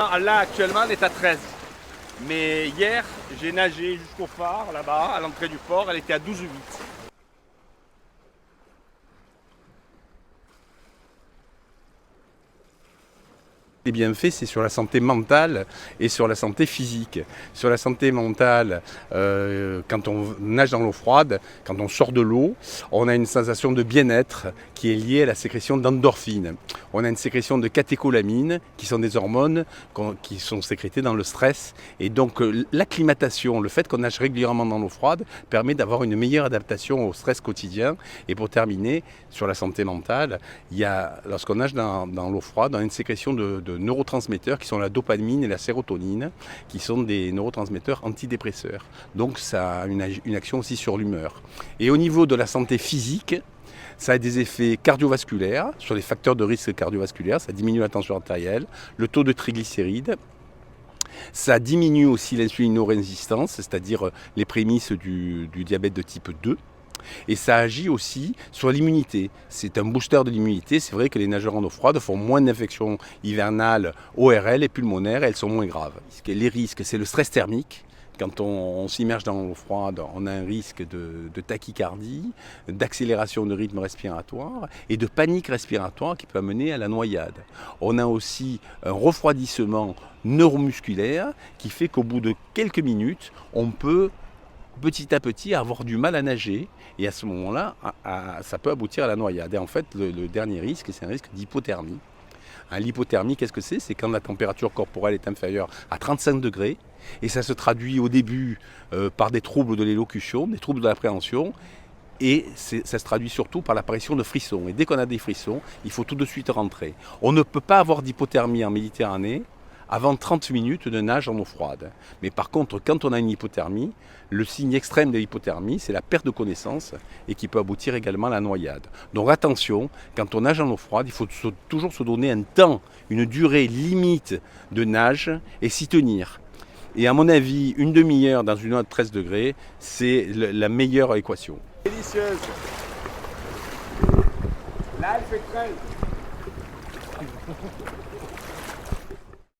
Là, actuellement, elle est à 13. Mais hier, j'ai nagé jusqu'au phare, là-bas, à l'entrée du port, elle était à 12,8. Les bienfaits, c'est sur la santé mentale et sur la santé physique. Sur la santé mentale, quand on nage dans l'eau froide, quand on sort de l'eau, on a une sensation de bien-être qui est liée à la sécrétion d'endorphines. On a une sécrétion de catécholamines, qui sont des hormones qui sont sécrétées dans le stress. Et donc l'acclimatation, le fait qu'on nage régulièrement dans l'eau froide, permet d'avoir une meilleure adaptation au stress quotidien. Et pour terminer, sur la santé mentale, lorsqu'on nage dans l'eau froide, on a une sécrétion de neurotransmetteurs qui sont la dopamine et la sérotonine, qui sont des neurotransmetteurs antidépresseurs. Donc ça a une action aussi sur l'humeur. Et au niveau de la santé physique, ça a des effets cardiovasculaires, sur les facteurs de risque cardiovasculaire, ça diminue la tension artérielle, le taux de triglycérides. Ça diminue aussi l'insulinorésistance, c'est-à-dire les prémices du diabète de type 2. Et ça agit aussi sur l'immunité. C'est un booster de l'immunité. C'est vrai que les nageurs en eau froide font moins d'infections hivernales ORL et pulmonaires et elles sont moins graves. Les risques, c'est le stress thermique. Quand on s'immerge dans l'eau froide, on a un risque de tachycardie, d'accélération de rythme respiratoire et de panique respiratoire qui peut amener à la noyade. On a aussi un refroidissement neuromusculaire qui fait qu'au bout de quelques minutes, on peut petit à petit avoir du mal à nager et à ce moment-là, ça peut aboutir à la noyade. Et en fait, le dernier risque, c'est un risque d'hypothermie. L'hypothermie, qu'est-ce que c'est? C'est quand la température corporelle est inférieure à 35 degrés et ça se traduit au début par des troubles de l'élocution, des troubles de l'appréhension et ça se traduit surtout par l'apparition de frissons. Et dès qu'on a des frissons, il faut tout de suite rentrer. On ne peut pas avoir d'hypothermie en Méditerranée avant 30 minutes de nage en eau froide. Mais par contre, quand on a une hypothermie, le signe extrême de l'hypothermie, c'est la perte de connaissance et qui peut aboutir également à la noyade. Donc attention, quand on nage en eau froide, il faut toujours se donner un temps, une durée limite de nage et s'y tenir. Et à mon avis, une demi-heure dans une eau de 13 degrés, c'est la meilleure équation. Délicieuse. Là, elle fait 13.